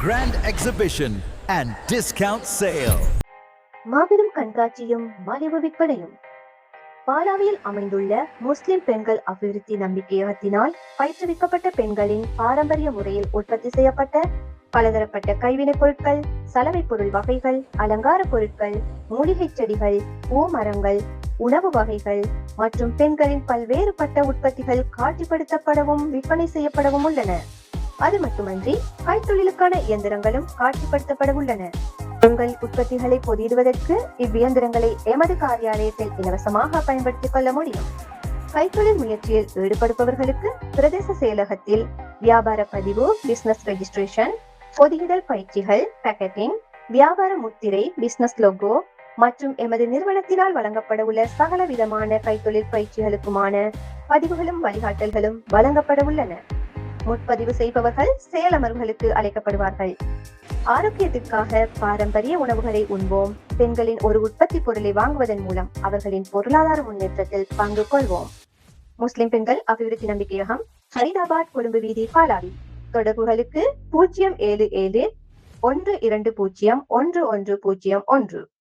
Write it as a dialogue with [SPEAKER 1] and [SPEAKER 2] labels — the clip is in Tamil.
[SPEAKER 1] grand exhibition and discount sale.
[SPEAKER 2] மாபெரும் கண்காட்சியும் மலிவு விற்பனையும். பாலாவில் அமைந்துள்ள முஸ்லிம் பெண்கள் அபிவிருத்தி நம்பிக்கையகத்தினால் பயிற்றுவிக்கப்பட்ட பெண்களின் பாரம்பரிய முறையில் உற்பத்தி செய்யப்பட்ட பலதரப்பட்ட கைவினைப் பொருட்கள், சலவை பொருள் வகைகள், அலங்கார பொருட்கள், மூலிகை செடிகள், பூமரங்கள், உணவு வகைகள் மற்றும் பெண்களின் பல்வேறுபட்ட உற்பத்திகள் காட்சிப்படுத்தப்படவும் விற்பனை செய்யப்படவும் உள்ளன. அது மட்டுமன்றி கைத்தொழிலுக்கான இயந்திரங்களும் காட்சிப்படுத்தப்பட உள்ளன. உங்கள் உற்பத்திகளை பொதியிடுவதற்கு இவ்வியந்திரங்களை எமது காரியாலயத்தில் இலவசமாக பயன்படுத்திக் கொள்ள முடியும். கைத்தொழில் முயற்சியில் ஈடுபடுபவர்களுக்கு பிரதேச செயலகத்தில் வியாபார பதிவு, பிசினஸ் ரெஜிஸ்ட்ரேஷன், பொதியிடல் பயிற்சிகள், பேக்கெட்டிங், வியாபார முத்திரை, பிசினஸ் லோகோ மற்றும் எமது நிறுவனத்தினால் வழங்கப்பட உள்ள சகல விதமான கைத்தொழில் பயிற்சிகளுக்குமான பதிவுகளும் வழிகாட்டல்களும் வழங்கப்பட உள்ளன. முன்பதிவு செய்பவர்கள் செயலமர்வுகளுக்கு அழைக்கப்படுவார்கள். ஆரோக்கியத்திற்காக பாரம்பரிய உணவுகளை உண்போம். பெண்களின் ஒரு உற்பத்தி பொருளை வாங்குவதன் மூலம் அவர்களின் பொருளாதார முன்னேற்றத்தில் பங்கு கொள்வோம். முஸ்லிம் பெண்கள் அபிவிருத்தி நம்பிக்கையகம், ஹரிதாபாத், கொழும்பு வீதி, பாலாவி. தொடர்புகளுக்கு 077 120 1101.